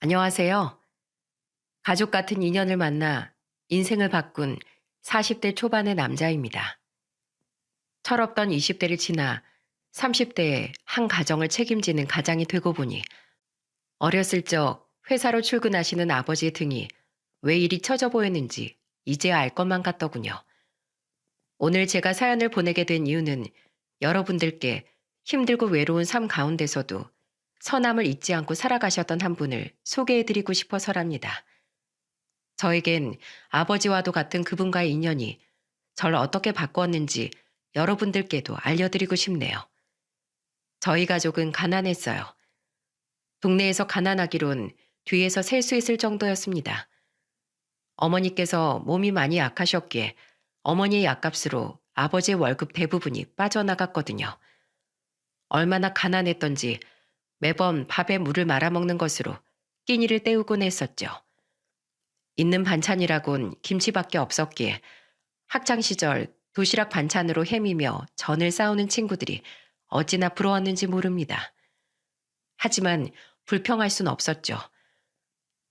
안녕하세요. 가족 같은 인연을 만나 인생을 바꾼 40대 초반의 남자입니다. 철없던 20대를 지나 30대에 한 가정을 책임지는 가장이 되고 보니 어렸을 적 회사로 출근하시는 아버지의 등이 왜 이리 처져 보였는지 이제야 알 것만 같더군요. 오늘 제가 사연을 보내게 된 이유는 여러분들께 힘들고 외로운 삶 가운데서도 선함을 잊지 않고 살아가셨던 한 분을 소개해드리고 싶어서랍니다. 저에겐 아버지와도 같은 그분과의 인연이 저를 어떻게 바꾸었는지 여러분들께도 알려드리고 싶네요. 저희 가족은 가난했어요. 동네에서 가난하기론 뒤에서 셀 수 있을 정도였습니다. 어머니께서 몸이 많이 약하셨기에 어머니의 약값으로 아버지의 월급 대부분이 빠져나갔거든요. 얼마나 가난했던지 매번 밥에 물을 말아먹는 것으로 끼니를 때우곤 했었죠. 있는 반찬이라곤 김치밖에 없었기에 학창시절 도시락 반찬으로 헤매며 전을 싸우는 친구들이 어찌나 부러웠는지 모릅니다. 하지만 불평할 순 없었죠.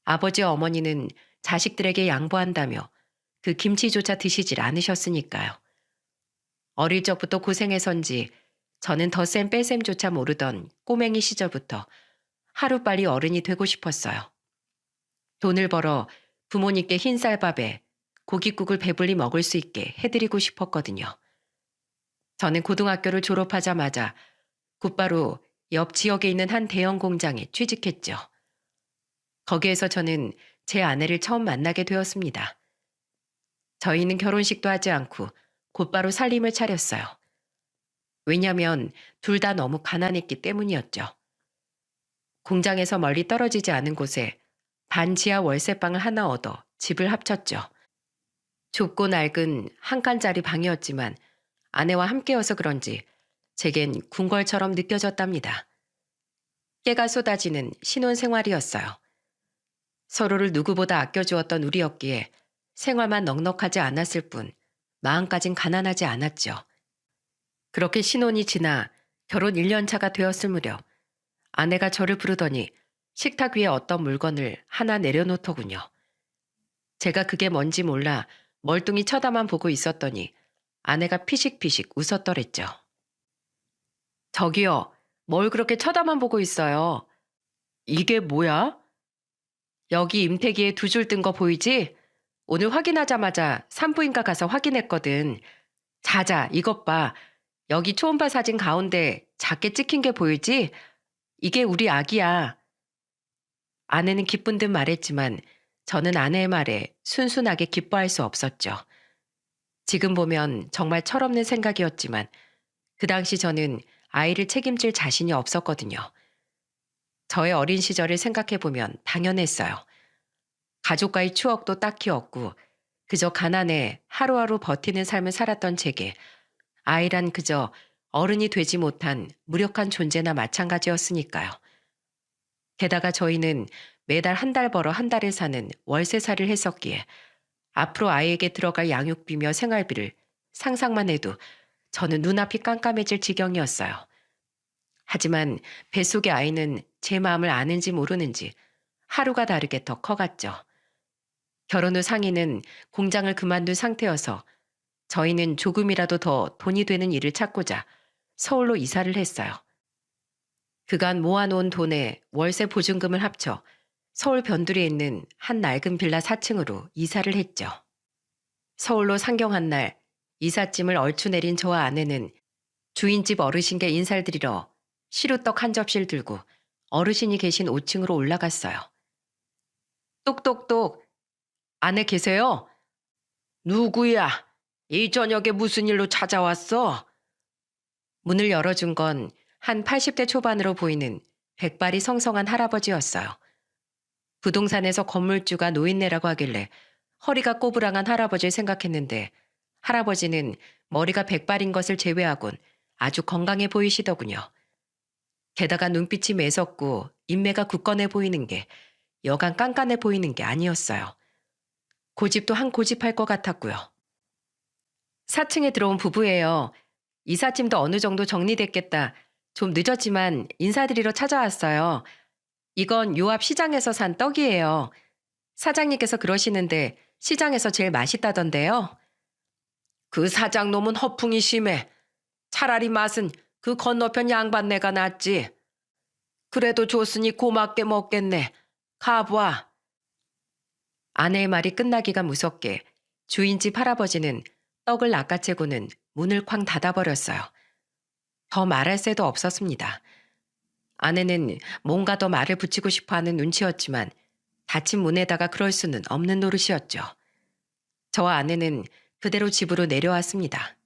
아버지와 어머니는 자식들에게 양보한다며 그 김치조차 드시질 않으셨으니까요. 어릴 적부터 고생해선지 저는 덧셈 뺄셈조차 모르던 꼬맹이 시절부터 하루빨리 어른이 되고 싶었어요. 돈을 벌어 부모님께 흰쌀밥에 고깃국을 배불리 먹을 수 있게 해드리고 싶었거든요. 저는 고등학교를 졸업하자마자 곧바로 옆 지역에 있는 한 대형 공장에 취직했죠. 거기에서 저는 제 아내를 처음 만나게 되었습니다. 저희는 결혼식도 하지 않고 곧바로 살림을 차렸어요. 왜냐하면 둘 다 너무 가난했기 때문이었죠. 공장에서 멀리 떨어지지 않은 곳에 반지하 월세방을 하나 얻어 집을 합쳤죠. 좁고 낡은 한 칸짜리 방이었지만 아내와 함께여서 그런지 제겐 궁궐처럼 느껴졌답니다. 깨가 쏟아지는 신혼생활이었어요. 서로를 누구보다 아껴주었던 우리였기에 생활만 넉넉하지 않았을 뿐 마음까진 가난하지 않았죠. 그렇게 신혼이 지나 결혼 1년 차가 되었을 무렵 아내가 저를 부르더니 식탁 위에 어떤 물건을 하나 내려놓더군요. 제가 그게 뭔지 몰라 멀뚱히 쳐다만 보고 있었더니 아내가 피식피식 웃었더랬죠. 저기요, 뭘 그렇게 쳐다만 보고 있어요? 이게 뭐야? 여기 임태기에 두 줄 뜬 거 보이지? 오늘 확인하자마자 산부인과 가서 확인했거든. 자자, 이것 봐. 여기 초음파 사진 가운데 작게 찍힌 게 보이지? 이게 우리 아기야. 아내는 기쁜 듯 말했지만 저는 아내의 말에 순순하게 기뻐할 수 없었죠. 지금 보면 정말 철없는 생각이었지만 그 당시 저는 아이를 책임질 자신이 없었거든요. 저의 어린 시절을 생각해보면 당연했어요. 가족과의 추억도 딱히 없고 그저 가난에 하루하루 버티는 삶을 살았던 제게 아이란 그저 어른이 되지 못한 무력한 존재나 마찬가지였으니까요. 게다가 저희는 매달 한 달 벌어 한 달을 사는 월세살이를 했었기에 앞으로 아이에게 들어갈 양육비며 생활비를 상상만 해도 저는 눈앞이 깜깜해질 지경이었어요. 하지만 뱃속의 아이는 제 마음을 아는지 모르는지 하루가 다르게 더 커갔죠. 결혼 후 상의는 공장을 그만둔 상태여서 저희는 조금이라도 더 돈이 되는 일을 찾고자 서울로 이사를 했어요. 그간 모아놓은 돈에 월세 보증금을 합쳐 서울 변두리에 있는 한 낡은 빌라 4층으로 이사를 했죠. 서울로 상경한 날 이삿짐을 얼추 내린 저와 아내는 주인집 어르신께 인사를 드리러 시루떡 한 접시를 들고 어르신이 계신 5층으로 올라갔어요. 똑똑똑, 안에 계세요? 누구야? 이 저녁에 무슨 일로 찾아왔어? 문을 열어준 건 한 80대 초반으로 보이는 백발이 성성한 할아버지였어요. 부동산에서 건물주가 노인네라고 하길래 허리가 꼬부랑한 할아버지를 생각했는데 할아버지는 머리가 백발인 것을 제외하곤 아주 건강해 보이시더군요. 게다가 눈빛이 매섭고 인매가 굳건해 보이는 게 여간 깐깐해 보이는 게 아니었어요. 고집도 한 고집할 것 같았고요. 4층에 들어온 부부예요. 이삿짐도 어느 정도 정리됐겠다. 좀 늦었지만 인사드리러 찾아왔어요. 이건 요 앞 시장에서 산 떡이에요. 사장님께서 그러시는데 시장에서 제일 맛있다던데요. 그 사장놈은 허풍이 심해. 차라리 맛은 그 건너편 양반네가 낫지. 그래도 줬으니 고맙게 먹겠네. 가보아. 아내의 말이 끝나기가 무섭게 주인집 할아버지는 떡을 낚아채고는 문을 쾅 닫아버렸어요. 더 말할 새도 없었습니다. 아내는 뭔가 더 말을 붙이고 싶어하는 눈치였지만 닫힌 문에다가 그럴 수는 없는 노릇이었죠. 저와 아내는 그대로 집으로 내려왔습니다.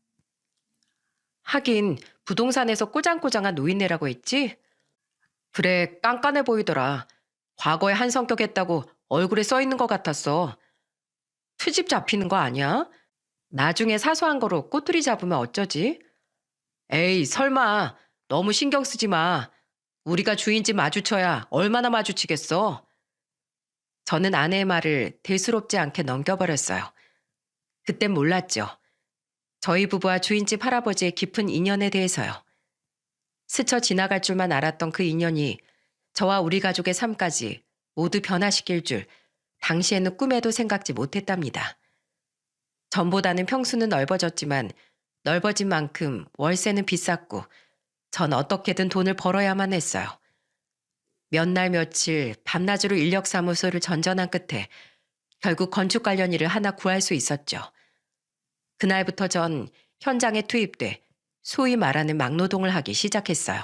하긴 부동산에서 꼬장꼬장한 노인네라고 했지? 그래, 깐깐해 보이더라. 과거에 한 성격했다고 얼굴에 써 있는 것 같았어. 트집 잡히는 거 아니야? 나중에 사소한 거로 꼬투리 잡으면 어쩌지? 에이, 설마. 너무 신경 쓰지 마. 우리가 주인집 마주쳐야 얼마나 마주치겠어. 저는 아내의 말을 대수롭지 않게 넘겨버렸어요. 그땐 몰랐죠. 저희 부부와 주인집 할아버지의 깊은 인연에 대해서요. 스쳐 지나갈 줄만 알았던 그 인연이 저와 우리 가족의 삶까지 모두 변화시킬 줄 당시에는 꿈에도 생각지 못했답니다. 전보다는 평수는 넓어졌지만 넓어진 만큼 월세는 비쌌고 전 어떻게든 돈을 벌어야만 했어요. 몇 날 며칠 밤낮으로 인력사무소를 전전한 끝에 결국 건축 관련 일을 하나 구할 수 있었죠. 그날부터 전 현장에 투입돼 소위 말하는 막노동을 하기 시작했어요.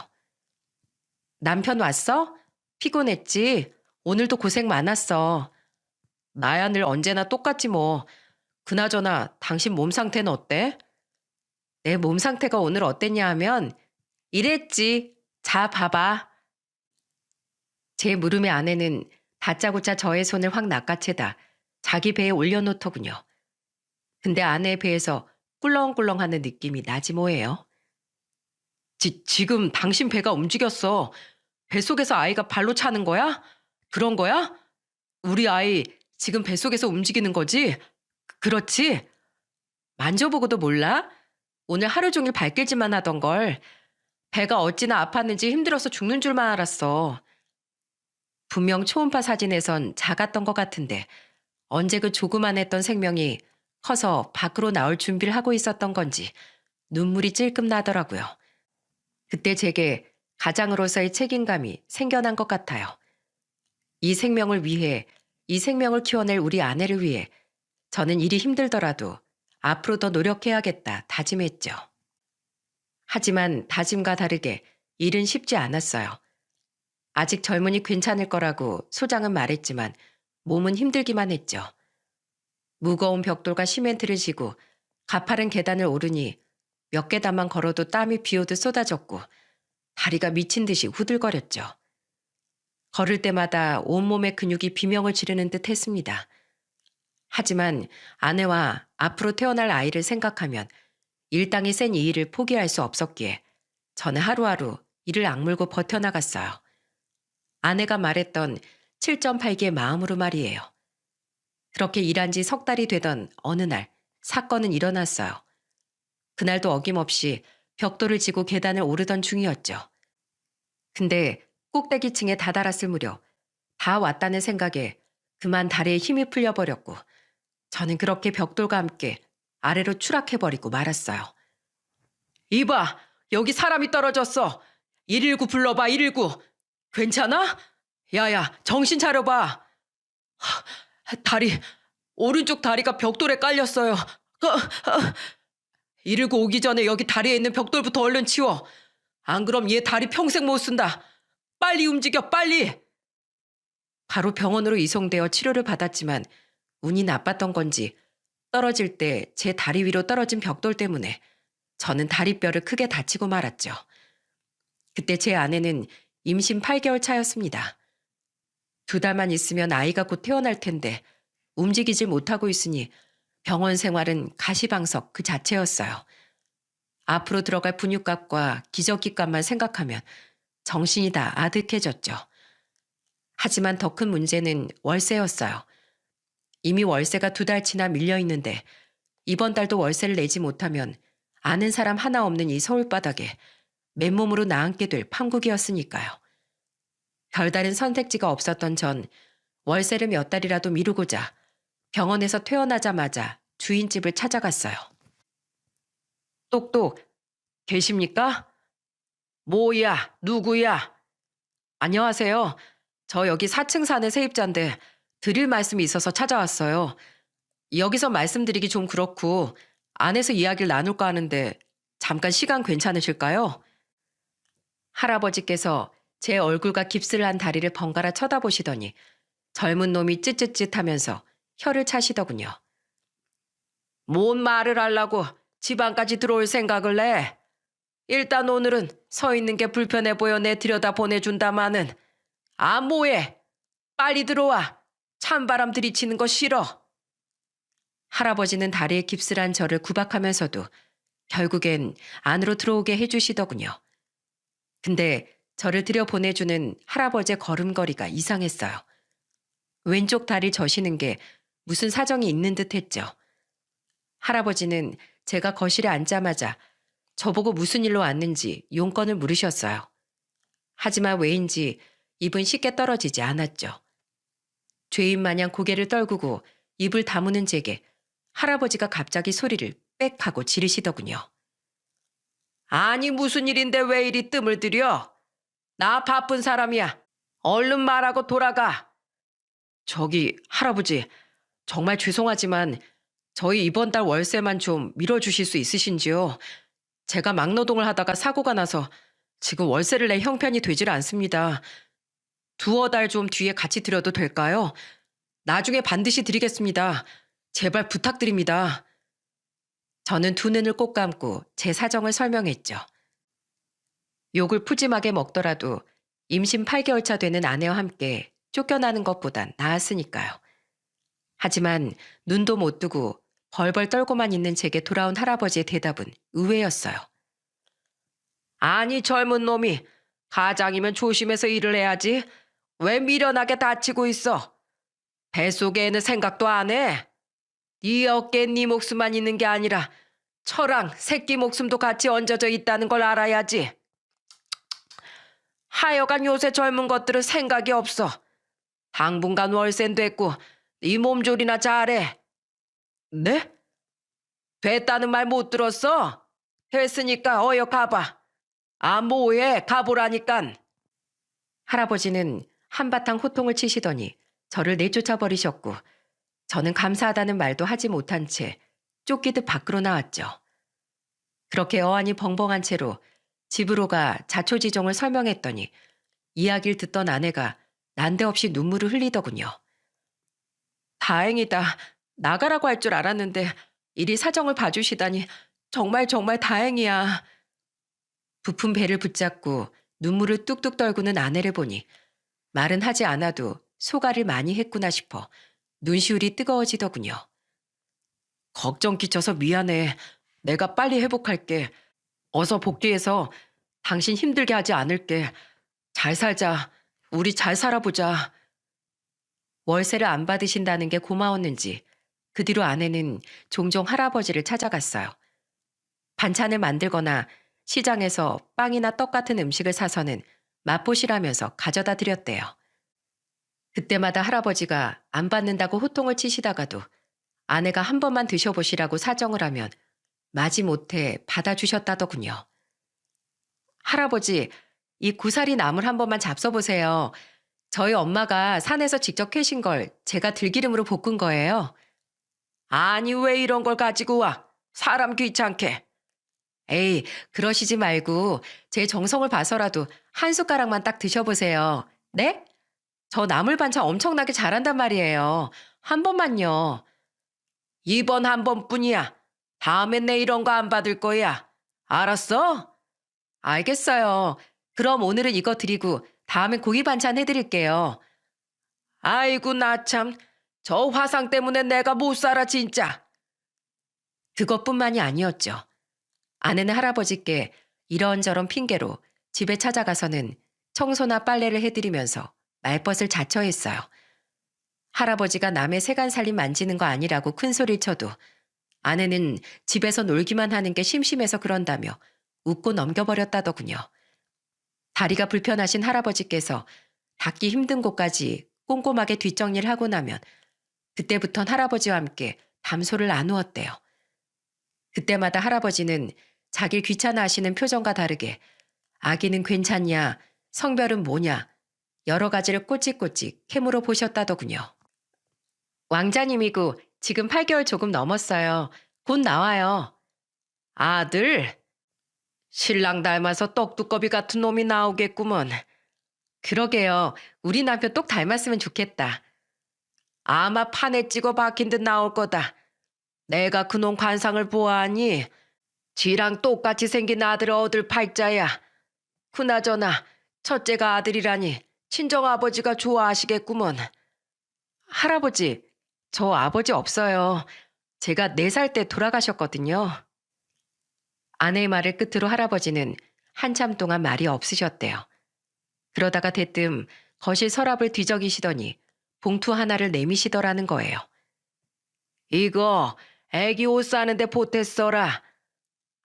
남편 왔어? 피곤했지? 오늘도 고생 많았어. 나야 늘 언제나 똑같지 뭐. 그나저나 당신 몸 상태는 어때? 내 몸 상태가 오늘 어땠냐 하면 이랬지. 자, 봐봐. 제 물음에 아내는 다짜고짜 저의 손을 확 낚아채다 자기 배에 올려놓더군요. 근데 아내의 배에서 꿀렁꿀렁하는 느낌이 나지 뭐예요. 지금 당신 배가 움직였어. 뱃속에서 아이가 발로 차는 거야? 그런 거야? 우리 아이 지금 뱃속에서 움직이는 거지? 그렇지? 만져보고도 몰라? 오늘 하루 종일 발길질만 하던 걸. 배가 어찌나 아팠는지 힘들어서 죽는 줄만 알았어. 분명 초음파 사진에선 작았던 것 같은데 언제 그 조그만했던 생명이 커서 밖으로 나올 준비를 하고 있었던 건지 눈물이 찔끔 나더라고요. 그때 제게 가장으로서의 책임감이 생겨난 것 같아요. 이 생명을 위해, 이 생명을 키워낼 우리 아내를 위해 저는 일이 힘들더라도 앞으로 더 노력해야겠다 다짐했죠. 하지만 다짐과 다르게 일은 쉽지 않았어요. 아직 젊으니 괜찮을 거라고 소장은 말했지만 몸은 힘들기만 했죠. 무거운 벽돌과 시멘트를 지고 가파른 계단을 오르니 몇 계단만 걸어도 땀이 비오듯 쏟아졌고 다리가 미친 듯이 후들거렸죠. 걸을 때마다 온몸의 근육이 비명을 지르는 듯 했습니다. 하지만 아내와 앞으로 태어날 아이를 생각하면 일당이 센 이 일을 포기할 수 없었기에 저는 하루하루 이를 악물고 버텨나갔어요. 아내가 말했던 7.8기의 마음으로 말이에요. 그렇게 일한 지 석 달이 되던 어느 날 사건은 일어났어요. 그날도 어김없이 벽돌을 지고 계단을 오르던 중이었죠. 근데 꼭대기층에 다다랐을 무렵 다 왔다는 생각에 그만 다리에 힘이 풀려버렸고 저는 그렇게 벽돌과 함께 아래로 추락해버리고 말았어요. 이봐, 여기 사람이 떨어졌어. 119 불러봐, 119. 괜찮아? 야야, 정신 차려봐. 오른쪽 다리가 벽돌에 깔렸어요. 119 오기 전에 여기 다리에 있는 벽돌부터 얼른 치워. 안 그럼 얘 다리 평생 못 쓴다. 빨리 움직여, 빨리. 바로 병원으로 이송되어 치료를 받았지만 운이 나빴던 건지 떨어질 때 제 다리 위로 떨어진 벽돌 때문에 저는 다리뼈를 크게 다치고 말았죠. 그때 제 아내는 임신 8개월 차였습니다. 2달만 있으면 아이가 곧 태어날 텐데 움직이질 못하고 있으니 병원 생활은 가시방석 그 자체였어요. 앞으로 들어갈 분유값과 기저귀값만 생각하면 정신이 다 아득해졌죠. 하지만 더 큰 문제는 월세였어요. 이미 월세가 2달치나 밀려있는데 이번 달도 월세를 내지 못하면 아는 사람 하나 없는 이 서울바닥에 맨몸으로 나앉게 될 판국이었으니까요. 별다른 선택지가 없었던 전 월세를 몇 달이라도 미루고자 병원에서 퇴원하자마자 주인집을 찾아갔어요. 똑똑, 계십니까? 뭐야, 누구야? 안녕하세요. 저 여기 4층 사는 세입자인데 드릴 말씀이 있어서 찾아왔어요. 여기서 말씀드리기 좀 그렇고 안에서 이야기를 나눌까 하는데 잠깐 시간 괜찮으실까요? 할아버지께서 제 얼굴과 깁스를 한 다리를 번갈아 쳐다보시더니 젊은 놈이 쯧쯧쯧 하면서 혀를 차시더군요. 뭔 말을 하려고 집안까지 들어올 생각을 해? 일단 오늘은 서 있는 게 불편해 보여 내 들여다 보내준다마는 아 뭐해? 빨리 들어와. 찬바람 들이치는 거 싫어. 할아버지는 다리에 깁스란 저를 구박하면서도 결국엔 안으로 들어오게 해주시더군요. 근데 저를 들여보내주는 할아버지의 걸음걸이가 이상했어요. 왼쪽 다리 저시는 게 무슨 사정이 있는 듯 했죠. 할아버지는 제가 거실에 앉자마자 저보고 무슨 일로 왔는지 용건을 물으셨어요. 하지만 왜인지 입은 쉽게 떨어지지 않았죠. 죄인 마냥 고개를 떨구고 입을 다무는 제게 할아버지가 갑자기 소리를 빽 하고 지르시더군요. 아니 무슨 일인데 왜 이리 뜸을 들여? 나 바쁜 사람이야. 얼른 말하고 돌아가. 저기 할아버지 정말 죄송하지만 저희 이번 달 월세만 좀 밀어주실 수 있으신지요? 제가 막노동을 하다가 사고가 나서 지금 월세를 낼 형편이 되질 않습니다. 두어 달 좀 뒤에 같이 드려도 될까요? 나중에 반드시 드리겠습니다. 제발 부탁드립니다. 저는 두 눈을 꼭 감고 제 사정을 설명했죠. 욕을 푸짐하게 먹더라도 임신 8개월 차 되는 아내와 함께 쫓겨나는 것보단 나았으니까요. 하지만 눈도 못 뜨고 벌벌 떨고만 있는 제게 돌아온 할아버지의 대답은 의외였어요. 아니 젊은 놈이 가장이면 조심해서 일을 해야지. 왜 미련하게 다치고 있어? 뱃속에는 생각도 안 해. 네 어깨에 네 목숨만 있는 게 아니라 처랑 새끼 목숨도 같이 얹어져 있다는 걸 알아야지. 하여간 요새 젊은 것들은 생각이 없어. 당분간 월세는 됐고 네 몸조리나 잘해. 네? 됐다는 말 못 들었어? 됐으니까 어여 가봐. 아 뭐해 가보라니깐. 할아버지는 한바탕 호통을 치시더니 저를 내쫓아 버리셨고 저는 감사하다는 말도 하지 못한 채 쫓기듯 밖으로 나왔죠. 그렇게 어안이 벙벙한 채로 집으로 가 자초지종을 설명했더니 이야기를 듣던 아내가 난데없이 눈물을 흘리더군요. 다행이다. 나가라고 할 줄 알았는데 이리 사정을 봐주시다니 정말 정말 다행이야. 부푼 배를 붙잡고 눈물을 뚝뚝 떨구는 아내를 보니 말은 하지 않아도 소가를 많이 했구나 싶어 눈시울이 뜨거워지더군요. 걱정 끼쳐서 미안해. 내가 빨리 회복할게. 어서 복귀해서 당신 힘들게 하지 않을게. 잘 살자. 우리 잘 살아보자. 월세를 안 받으신다는 게 고마웠는지 그 뒤로 아내는 종종 할아버지를 찾아갔어요. 반찬을 만들거나 시장에서 빵이나 떡 같은 음식을 사서는 맛보시라면서 가져다 드렸대요. 그때마다 할아버지가 안 받는다고 호통을 치시다가도 아내가 한 번만 드셔보시라고 사정을 하면 마지못해 받아주셨다더군요. 할아버지, 이 구사리 나물 한 번만 잡숴보세요. 저희 엄마가 산에서 직접 캐신 걸 제가 들기름으로 볶은 거예요. 아니 왜 이런 걸 가지고 와? 사람 귀찮게. 에이, 그러시지 말고 제 정성을 봐서라도 한 숟가락만 딱 드셔보세요. 네? 저 나물 반찬 엄청나게 잘한단 말이에요. 한 번만요. 이번 한 번뿐이야. 다음엔 내 이런 거 안 받을 거야. 알았어? 알겠어요. 그럼 오늘은 이거 드리고 다음엔 고기 반찬 해드릴게요. 아이고 나 참. 저 화상 때문에 내가 못 살아 진짜. 그것뿐만이 아니었죠. 아내는 할아버지께 이런저런 핑계로 집에 찾아가서는 청소나 빨래를 해드리면서 말벗을 자처했어요. 할아버지가 남의 세간살림 만지는 거 아니라고 큰소리를 쳐도 아내는 집에서 놀기만 하는 게 심심해서 그런다며 웃고 넘겨버렸다더군요. 다리가 불편하신 할아버지께서 닫기 힘든 곳까지 꼼꼼하게 뒷정리를 하고 나면 그때부턴 할아버지와 함께 담소를 나누었대요. 그때마다 할아버지는 자길 귀찮아하시는 표정과 다르게 아기는 괜찮냐, 성별은 뭐냐, 여러 가지를 꼬치꼬치 캐물어 보셨다더군요. 왕자님이고 지금 8개월 조금 넘었어요. 곧 나와요. 아들? 신랑 닮아서 떡두꺼비 같은 놈이 나오겠구먼. 그러게요. 우리 남편 똑 닮았으면 좋겠다. 아마 판에 찍어 박힌 듯 나올 거다. 내가 그놈 관상을 보아하니 지랑 똑같이 생긴 아들을 얻을 팔자야. 그나저나 첫째가 아들이라니 친정아버지가 좋아하시겠구먼. 할아버지, 저 아버지 없어요. 제가 4살 때 돌아가셨거든요. 아내의 말을 끝으로 할아버지는 한참 동안 말이 없으셨대요. 그러다가 대뜸 거실 서랍을 뒤적이시더니 봉투 하나를 내미시더라는 거예요. 이거 애기 옷 사는데 보태 써라.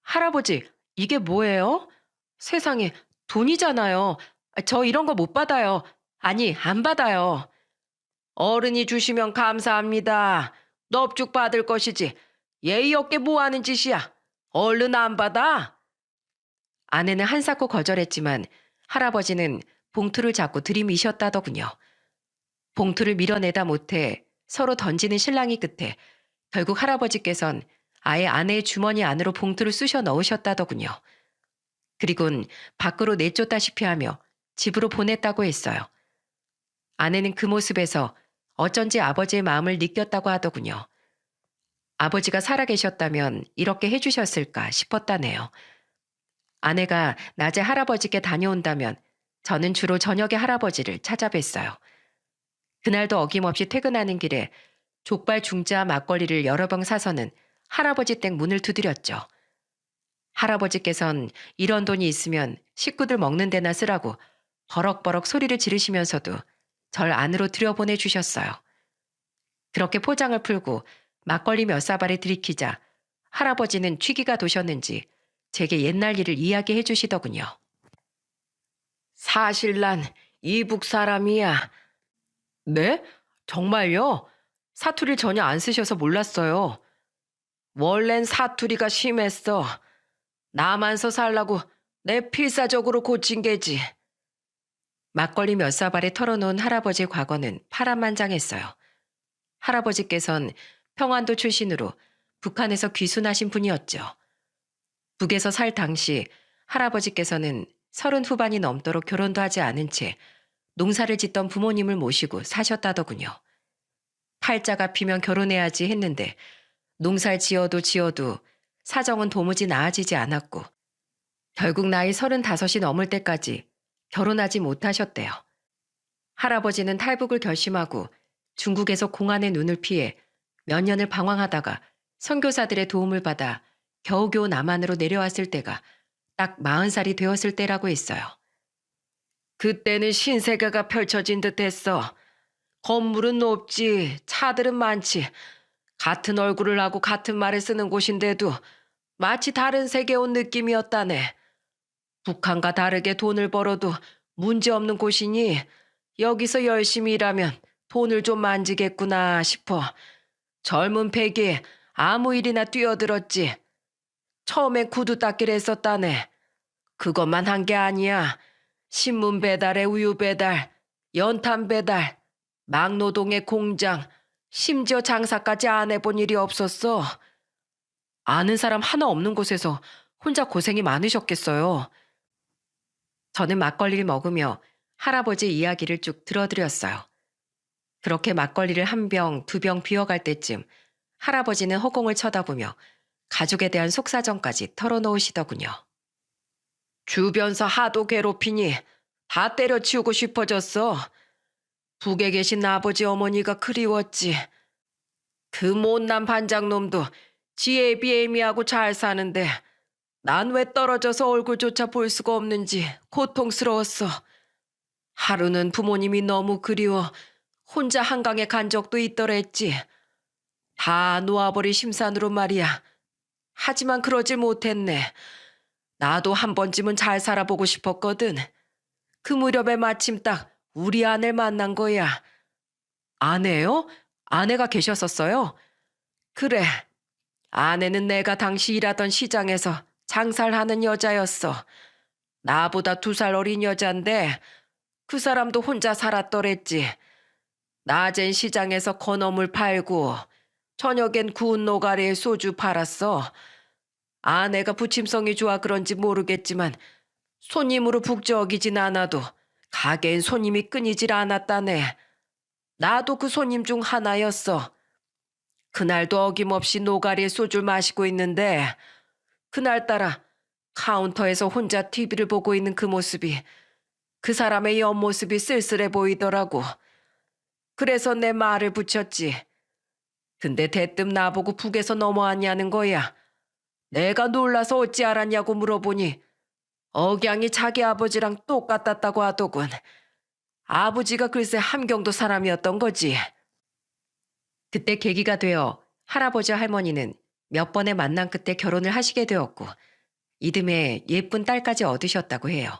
할아버지, 이게 뭐예요? 세상에, 돈이잖아요. 저 이런 거 못 받아요. 아니, 안 받아요. 어른이 주시면 감사합니다. 넙죽 받을 것이지. 예의 없게 뭐 하는 짓이야. 얼른 안 받아. 아내는 한사코 거절했지만 할아버지는 봉투를 잡고 들이미셨다더군요. 봉투를 밀어내다 못해 서로 던지는 실랑이 끝에 결국 할아버지께선 아예 아내의 주머니 안으로 봉투를 쑤셔 넣으셨다더군요. 그리곤 밖으로 내쫓다시피 하며 집으로 보냈다고 했어요. 아내는 그 모습에서 어쩐지 아버지의 마음을 느꼈다고 하더군요. 아버지가 살아계셨다면 이렇게 해주셨을까 싶었다네요. 아내가 낮에 할아버지께 다녀온다면 저는 주로 저녁에 할아버지를 찾아뵀어요. 그날도 어김없이 퇴근하는 길에 족발 중짜 막걸리를 여러 병 사서는 할아버지 댁 문을 두드렸죠. 할아버지께선 이런 돈이 있으면 식구들 먹는 데나 쓰라고 버럭버럭 소리를 지르시면서도 절 안으로 들여보내 주셨어요. 그렇게 포장을 풀고 막걸리 몇 사발에 들이키자 할아버지는 취기가 도셨는지 제게 옛날 일을 이야기해 주시더군요. 사실 난 이북 사람이야. 네? 정말요? 사투리 전혀 안 쓰셔서 몰랐어요. 원래는 사투리가 심했어. 나만서 살라고 내 필사적으로 고친 게지. 막걸리 몇 사발에 털어놓은 할아버지의 과거는 파란만장했어요. 할아버지께선 평안도 출신으로 북한에서 귀순하신 분이었죠. 북에서 살 당시 할아버지께서는 30 후반이 넘도록 결혼도 하지 않은 채 농사를 짓던 부모님을 모시고 사셨다더군요. 팔자가 피면 결혼해야지 했는데 농사를 지어도 사정은 도무지 나아지지 않았고 결국 나이 35이 넘을 때까지 결혼하지 못하셨대요. 할아버지는 탈북을 결심하고 중국에서 공안의 눈을 피해 몇 년을 방황하다가 선교사들의 도움을 받아 겨우겨우 남한으로 내려왔을 때가 딱 40살이 되었을 때라고 했어요. 그때는 신세계가 펼쳐진 듯 했어. 건물은 높지, 차들은 많지. 같은 얼굴을 하고 같은 말을 쓰는 곳인데도 마치 다른 세계 온 느낌이었다네. 북한과 다르게 돈을 벌어도 문제없는 곳이니 여기서 열심히 일하면 돈을 좀 만지겠구나 싶어. 젊은 패기에 아무 일이나 뛰어들었지. 처음엔 구두 닦기를 했었다네. 그것만 한 게 아니야. 신문 배달에 우유 배달, 연탄 배달, 막노동의 공장, 심지어 장사까지 안 해본 일이 없었어. 아는 사람 하나 없는 곳에서 혼자 고생이 많으셨겠어요. 저는 막걸리를 먹으며 할아버지 이야기를 쭉 들어드렸어요. 그렇게 막걸리를 1병, 2병 비워갈 때쯤 할아버지는 허공을 쳐다보며 가족에 대한 속사정까지 털어놓으시더군요. 주변서 하도 괴롭히니 다 때려치우고 싶어졌어. 북에 계신 아버지 어머니가 그리웠지. 그 못난 반장놈도 지에 비해 애미하고 잘 사는데 난 왜 떨어져서 얼굴조차 볼 수가 없는지 고통스러웠어. 하루는 부모님이 너무 그리워 혼자 한강에 간 적도 있더랬지. 다 놓아버린 심산으로 말이야. 하지만 그러질 못했네. 나도 한 번쯤은 잘 살아보고 싶었거든. 그 무렵에 마침 딱 우리 아내를 만난 거야. 아내요? 아내가 계셨었어요? 그래. 아내는 내가 당시 일하던 시장에서 장사를 하는 여자였어. 나보다 2살 어린 여잔데 그 사람도 혼자 살았더랬지. 낮엔 시장에서 건어물 팔고 저녁엔 구운 노가리에 소주 팔았어. 아내가 부침성이 좋아 그런지 모르겠지만 손님으로 북적이진 않아도 가게엔 손님이 끊이질 않았다네. 나도 그 손님 중 하나였어. 그날도 어김없이 노가리에 소주를 마시고 있는데 그날따라 카운터에서 혼자 TV를 보고 있는 그 모습이 그 사람의 옆모습이 쓸쓸해 보이더라고. 그래서 내 말을 붙였지. 근데 대뜸 나보고 북에서 넘어왔냐는 거야. 내가 놀라서 어찌 알았냐고 물어보니 억양이 자기 아버지랑 똑같았다고 하더군. 아버지가 글쎄 함경도 사람이었던 거지. 그때 계기가 되어 할아버지와 할머니는 몇 번의 만남 끝에 결혼을 하시게 되었고 이듬해 예쁜 딸까지 얻으셨다고 해요.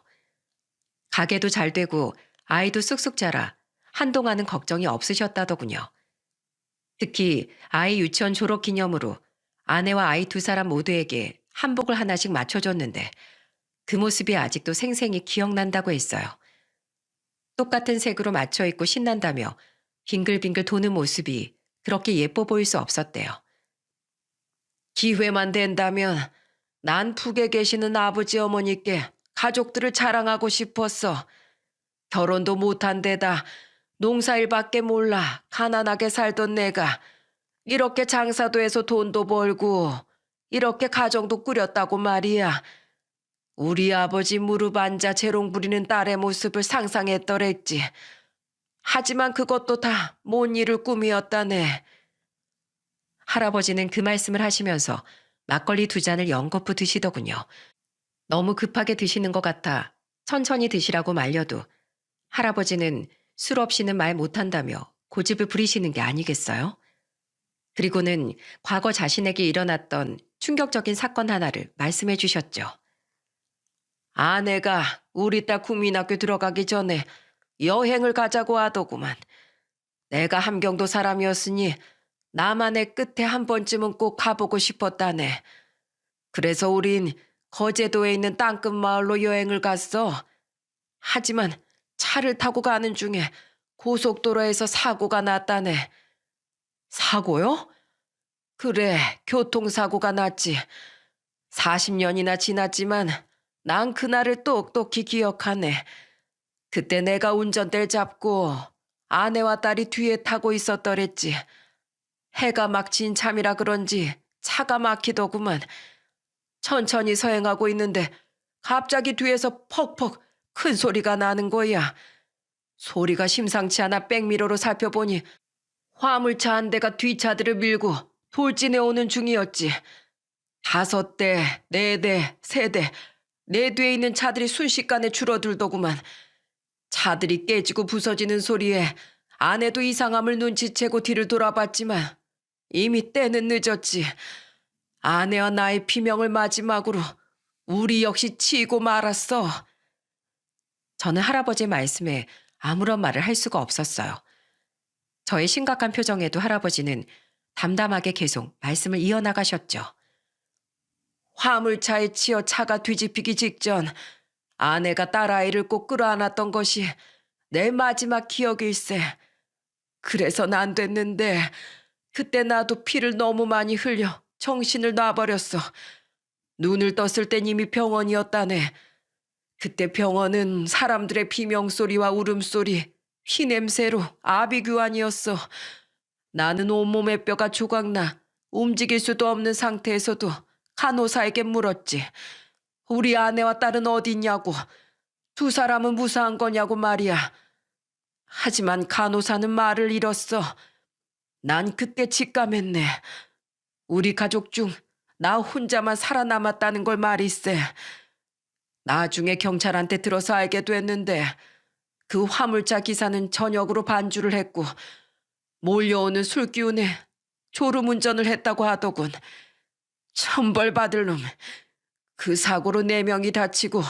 가게도 잘 되고 아이도 쑥쑥 자라 한동안은 걱정이 없으셨다더군요. 특히 아이 유치원 졸업 기념으로 아내와 아이 2사람 모두에게 한복을 하나씩 맞춰줬는데 그 모습이 아직도 생생히 기억난다고 했어요. 똑같은 색으로 맞춰 입고 신난다며 빙글빙글 도는 모습이 그렇게 예뻐 보일 수 없었대요. 기회만 된다면 난 북에 계시는 아버지 어머니께 가족들을 자랑하고 싶었어. 결혼도 못한 데다 농사일밖에 몰라 가난하게 살던 내가 이렇게 장사도 해서 돈도 벌고 이렇게 가정도 꾸렸다고 말이야. 우리 아버지 무릎 앉아 재롱 부리는 딸의 모습을 상상했더랬지. 하지만 그것도 다 못 이룰 꿈이었다네. 할아버지는 그 말씀을 하시면서 막걸리 2잔을 연거푸 드시더군요. 너무 급하게 드시는 것 같아 천천히 드시라고 말려도 할아버지는 술 없이는 말 못한다며 고집을 부리시는 게 아니겠어요? 그리고는 과거 자신에게 일어났던 충격적인 사건 하나를 말씀해 주셨죠. 아내가 우리 딸 국민학교 들어가기 전에 여행을 가자고 하더구만. 내가 함경도 사람이었으니 나만의 끝에 한 번쯤은 꼭 가보고 싶었다네. 그래서 우린 거제도에 있는 땅끝 마을로 여행을 갔어. 하지만 차를 타고 가는 중에 고속도로에서 사고가 났다네. 사고요? 그래, 교통사고가 났지. 40년이나 지났지만 난 그날을 똑똑히 기억하네. 그때 내가 운전대를 잡고 아내와 딸이 뒤에 타고 있었더랬지. 해가 막 진 참이라 그런지 차가 막히더구만. 천천히 서행하고 있는데 갑자기 뒤에서 퍽퍽 큰 소리가 나는 거야. 소리가 심상치 않아 백미러로 살펴보니 화물차 한 대가 뒷차들을 밀고 돌진해 오는 중이었지. 5대, 4대, 3대, 내 뒤에 있는 차들이 순식간에 줄어들더구만. 차들이 깨지고 부서지는 소리에 아내도 이상함을 눈치채고 뒤를 돌아봤지만 이미 때는 늦었지. 아내와 나의 비명을 마지막으로 우리 역시 치고 말았어. 저는 할아버지의 말씀에 아무런 말을 할 수가 없었어요. 저의 심각한 표정에도 할아버지는 담담하게 계속 말씀을 이어나가셨죠. 화물차에 치여 차가 뒤집히기 직전 아내가 딸아이를 꼭 끌어안았던 것이 내 마지막 기억일세. 그래선 안 됐는데 그때 나도 피를 너무 많이 흘려 정신을 놔버렸어. 눈을 떴을 땐 이미 병원이었다네. 그때 병원은 사람들의 비명소리와 울음소리, 피냄새로 아비규환이었어. 나는 온몸의 뼈가 조각나 움직일 수도 없는 상태에서도 간호사에게 물었지. 우리 아내와 딸은 어딨냐고. 2사람은 무사한 거냐고 말이야. 하지만 간호사는 말을 잃었어. 난 그때 직감했네. 우리 가족 중 나 혼자만 살아남았다는 걸 말일세. 나중에 경찰한테 들어서 알게 됐는데 그 화물차 기사는 저녁으로 반주를 했고 몰려오는 술 기운에 졸음운전을 했다고 하더군. 천벌받을 놈. 그 사고로 4명이 다치고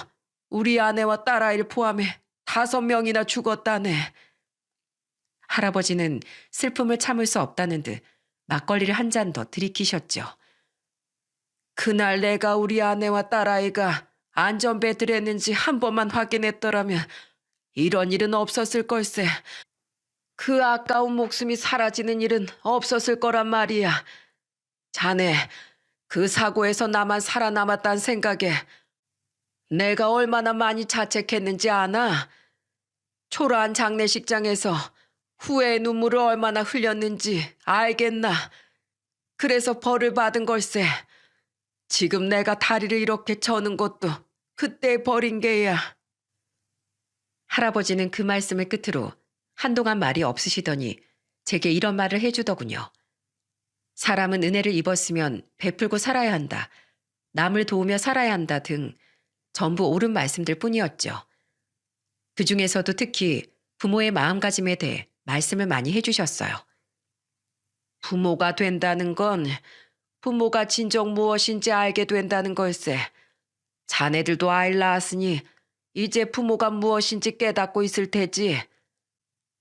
우리 아내와 딸아이를 포함해 5명이나 죽었다네. 할아버지는 슬픔을 참을 수 없다는 듯 막걸리를 한 잔 더 들이키셨죠. 그날 내가 우리 아내와 딸아이가 안전벨트를 한 번만 확인했더라면 이런 일은 없었을 걸세. 그 아까운 목숨이 사라지는 일은 없었을 거란 말이야. 자네, 그 사고에서 나만 살아남았단 생각에 내가 얼마나 많이 자책했는지 아나? 초라한 장례식장에서 후회의 눈물을 얼마나 흘렸는지 알겠나? 그래서 벌을 받은 걸세. 지금 내가 다리를 이렇게 저는 것도 그때 벌인 게야. 할아버지는 그 말씀을 끝으로 한동안 말이 없으시더니 제게 이런 말을 해주더군요. 사람은 은혜를 입었으면 베풀고 살아야 한다. 남을 도우며 살아야 한다 등 전부 옳은 말씀들 뿐이었죠. 그 중에서도 특히 부모의 마음가짐에 대해 말씀을 많이 해주셨어요. 부모가 된다는 건 부모가 진정 무엇인지 알게 된다는 걸세. 자네들도 아이를 낳았으니 이제 부모가 무엇인지 깨닫고 있을 테지.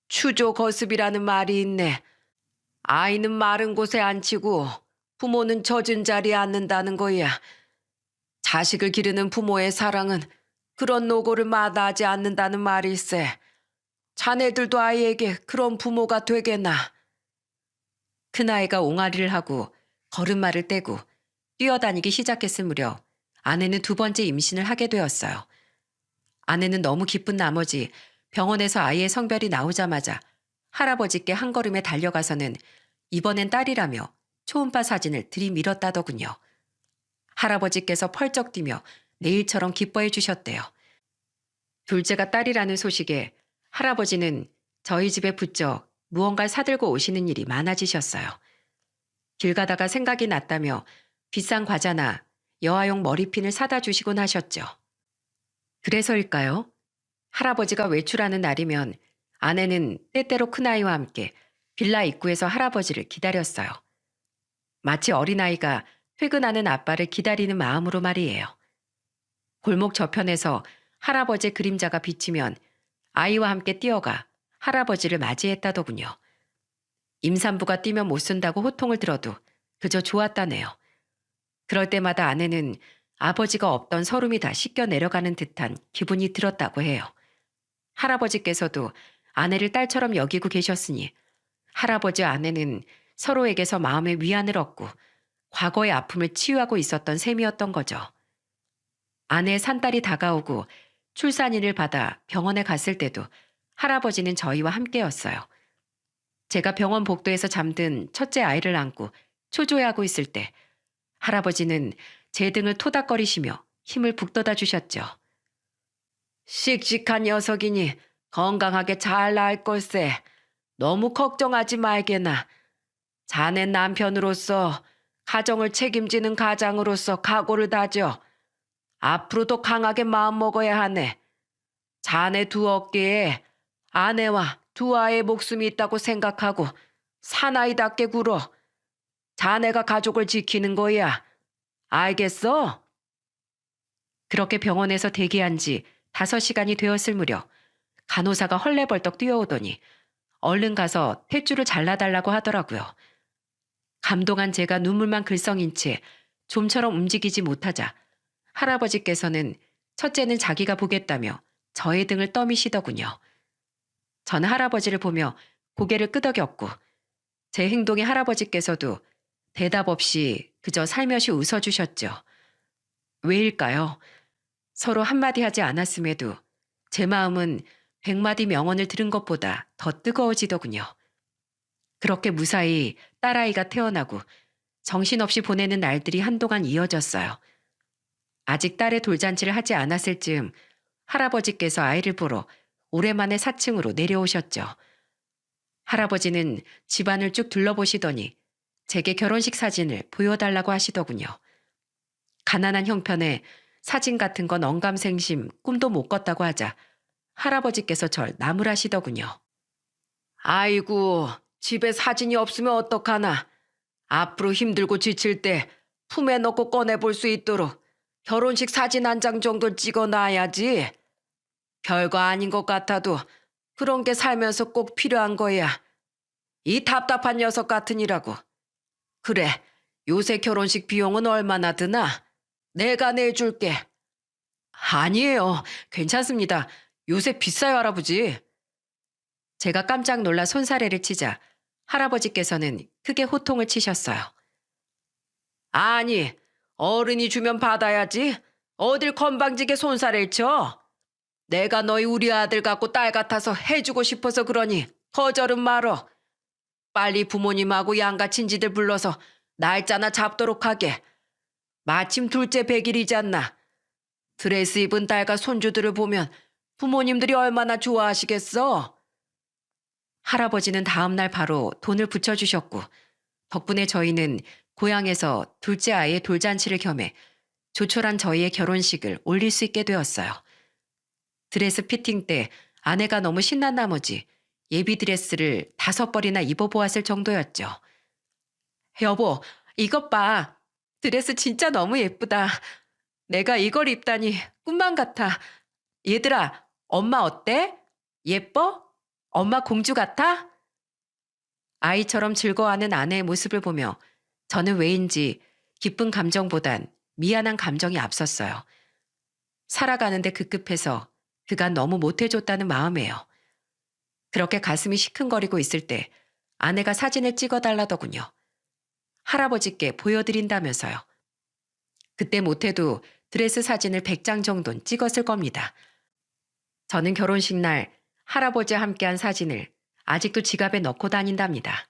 추조거습이라는 말이 있네. 아이는 마른 곳에 앉히고 부모는 젖은 자리에 앉는다는 거야. 자식을 기르는 부모의 사랑은 그런 노고를 마다하지 않는다는 말일세. 자네들도 아이에게 그런 부모가 되게나. 큰아이가 옹알이를 하고 걸음마를 떼고 뛰어다니기 시작했을 무렵 아내는 2번째 임신을 하게 되었어요. 아내는 너무 기쁜 나머지 병원에서 아이의 성별이 나오자마자 할아버지께 한 걸음에 달려가서는 이번엔 딸이라며 초음파 사진을 들이밀었다더군요. 할아버지께서 펄쩍 뛰며 내일처럼 기뻐해 주셨대요. 둘째가 딸이라는 소식에 할아버지는 저희 집에 부쩍 무언가를 사들고 오시는 일이 많아지셨어요. 길 가다가 생각이 났다며 비싼 과자나 여아용 머리핀을 사다 주시곤 하셨죠. 그래서일까요? 할아버지가 외출하는 날이면 아내는 때때로 큰아이와 함께 빌라 입구에서 할아버지를 기다렸어요. 마치 어린아이가 퇴근하는 아빠를 기다리는 마음으로 말이에요. 골목 저편에서 할아버지의 그림자가 비치면 아이와 함께 뛰어가 할아버지를 맞이했다더군요. 임산부가 뛰면 못 쓴다고 호통을 들어도 그저 좋았다네요. 그럴 때마다 아내는 아버지가 없던 서름이 다 씻겨 내려가는 듯한 기분이 들었다고 해요. 할아버지께서도 아내를 딸처럼 여기고 계셨으니 할아버지와 아내는 서로에게서 마음의 위안을 얻고 과거의 아픔을 치유하고 있었던 셈이었던 거죠. 아내의 산딸이 다가오고 출산인을 받아 병원에 갔을 때도 할아버지는 저희와 함께였어요. 제가 병원 복도에서 잠든 첫째 아이를 안고 초조해하고 있을 때 할아버지는 제 등을 토닥거리시며 힘을 북돋아 주셨죠. 씩씩한 녀석이니 건강하게 잘 낳을 걸세. 너무 걱정하지 말게나. 자네 남편으로서 가정을 책임지는 가장으로서 각오를 다져. 앞으로도 강하게 마음먹어야 하네. 자네 2어깨에 아내와 2아이의 목숨이 있다고 생각하고 사나이답게 굴어. 자네가 가족을 지키는 거야. 알겠어? 그렇게 병원에서 대기한 지 5시간이 되었을 무렵 간호사가 헐레벌떡 뛰어오더니 얼른 가서 탯줄을 잘라달라고 하더라고요. 감동한 제가 눈물만 글썽인 채 좀처럼 움직이지 못하자 할아버지께서는 첫째는 자기가 보겠다며 저의 등을 떠미시더군요. 저는 할아버지를 보며 고개를 끄덕였고 제 행동에 할아버지께서도 대답 없이 그저 살며시 웃어주셨죠. 왜일까요? 서로 한마디 하지 않았음에도 제 마음은 100마디 명언을 들은 것보다 더 뜨거워지더군요. 그렇게 무사히 딸아이가 태어나고 정신없이 보내는 날들이 한동안 이어졌어요. 아직 딸의 돌잔치를 하지 않았을 즈음 할아버지께서 아이를 보러 오랜만에 4층으로 내려오셨죠. 할아버지는 집안을 쭉 둘러보시더니 제게 결혼식 사진을 보여달라고 하시더군요. 가난한 형편에 사진 같은 건 언감생심 꿈도 못 꿨다고 하자 할아버지께서 절 나무라시더군요. 아이고, 집에 사진이 없으면 어떡하나. 앞으로 힘들고 지칠 때 품에 넣고 꺼내볼 수 있도록 결혼식 사진 한 장 정도 찍어놔야지. 별거 아닌 것 같아도 그런 게 살면서 꼭 필요한 거야. 이 답답한 녀석 같으니라고. 그래, 요새 결혼식 비용은 얼마나 드나? 내가 내줄게. 아니에요. 괜찮습니다. 요새 비싸요, 할아버지. 제가 깜짝 놀라 손사래를 치자 할아버지께서는 크게 호통을 치셨어요. 아니, 어른이 주면 받아야지. 어딜 건방지게 손사래를 쳐? 내가 너희 우리 아들 같고 딸 같아서 해주고 싶어서 그러니 거절은 말어. 빨리 부모님하고 양가 친지들 불러서 날짜나 잡도록 하게. 마침 둘째 100일이지 않나. 드레스 입은 딸과 손주들을 보면 부모님들이 얼마나 좋아하시겠어? 할아버지는 다음날 바로 돈을 붙여주셨고 덕분에 저희는 고향에서 둘째 아이의 돌잔치를 겸해 조촐한 저희의 결혼식을 올릴 수 있게 되었어요. 드레스 피팅 때 아내가 너무 신난 나머지 예비 드레스를 5벌이나 입어보았을 정도였죠. 여보, 이것 봐. 드레스 진짜 너무 예쁘다. 내가 이걸 입다니 꿈만 같아. 얘들아, 엄마 어때? 예뻐? 엄마 공주 같아? 아이처럼 즐거워하는 아내의 모습을 보며 저는 왜인지 기쁜 감정보단 미안한 감정이 앞섰어요. 살아가는데 급급해서 그간 너무 못해줬다는 마음에요. 그렇게 가슴이 시큰거리고 있을 때 아내가 사진을 찍어달라더군요. 할아버지께 보여드린다면서요. 그때 못해도 드레스 사진을 100장 정도는 찍었을 겁니다. 저는 결혼식 날 할아버지와 함께한 사진을 아직도 지갑에 넣고 다닌답니다.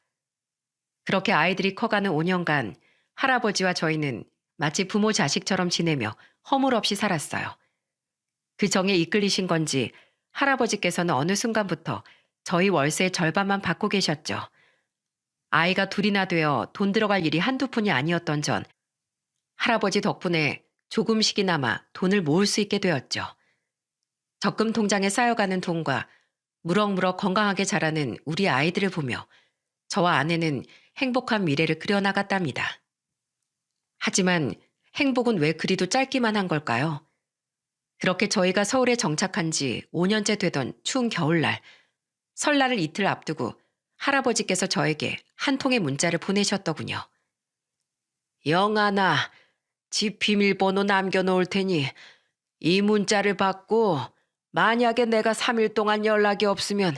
그렇게 아이들이 커가는 5년간 할아버지와 저희는 마치 부모 자식처럼 지내며 허물 없이 살았어요. 그 정에 이끌리신 건지 할아버지께서는 어느 순간부터 저희 월세의 절반만 받고 계셨죠. 아이가 둘이나 되어 돈 들어갈 일이 한두 푼이 아니었던 전 할아버지 덕분에 조금씩이나마 돈을 모을 수 있게 되었죠. 적금 통장에 쌓여가는 돈과 무럭무럭 건강하게 자라는 우리 아이들을 보며 저와 아내는 행복한 미래를 그려나갔답니다. 하지만 행복은 왜 그리도 짧기만 한 걸까요? 그렇게 저희가 서울에 정착한 지 5년째 되던 추운 겨울날, 설날을 이틀 앞두고 할아버지께서 저에게 한 통의 문자를 보내셨더군요. 영아나, 집 비밀번호 남겨놓을 테니 이 문자를 받고 만약에 내가 3일 동안 연락이 없으면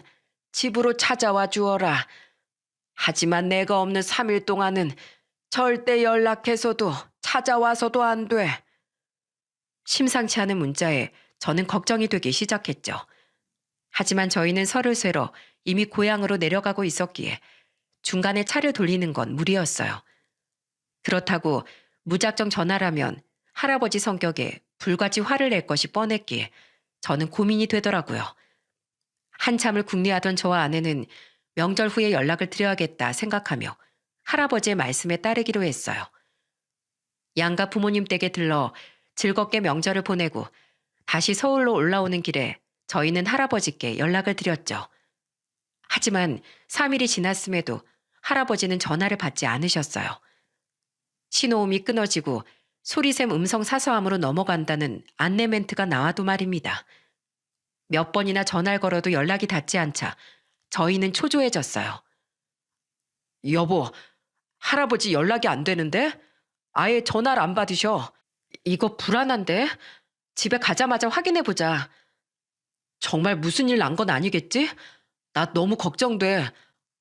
집으로 찾아와 주어라. 하지만 내가 없는 3일 동안은 절대 연락해서도 찾아와서도 안 돼. 심상치 않은 문자에 저는 걱정이 되기 시작했죠. 하지만 저희는 설을 쇠러 이미 고향으로 내려가고 있었기에 중간에 차를 돌리는 건 무리였어요. 그렇다고 무작정 전화라면 할아버지 성격에 불같이 화를 낼 것이 뻔했기에 저는 고민이 되더라고요. 한참을 궁리하던 저와 아내는 명절 후에 연락을 드려야겠다 생각하며 할아버지의 말씀에 따르기로 했어요. 양가 부모님 댁에 들러 즐겁게 명절을 보내고 다시 서울로 올라오는 길에 저희는 할아버지께 연락을 드렸죠. 하지만 3일이 지났음에도 할아버지는 전화를 받지 않으셨어요. 신호음이 끊어지고 소리샘 음성 사서함으로 넘어간다는 안내 멘트가 나와도 말입니다. 몇 번이나 전화를 걸어도 연락이 닿지 않자 저희는 초조해졌어요. 여보, 할아버지 연락이 안 되는데? 아예 전화를 안 받으셔. 이거 불안한데? 집에 가자마자 확인해보자. 정말 무슨 일 난 건 아니겠지? 나 너무 걱정돼.